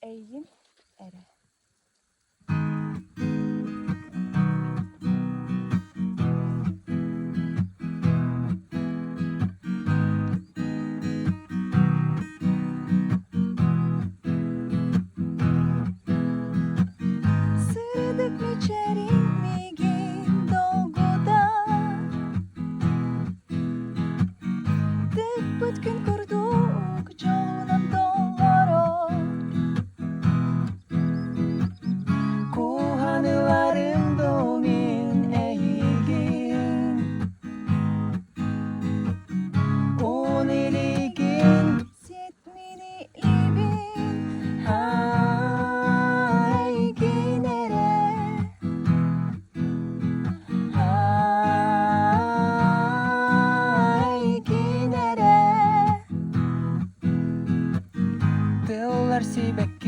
Эйигин эре. Sırdık mı çerimigin dolguda Tık bütkün kurduk çoğunan dollaro Kuhanılarım domin eygin Uniligin Sitmini libin Eygin ere Eygin ere Tıllar sibek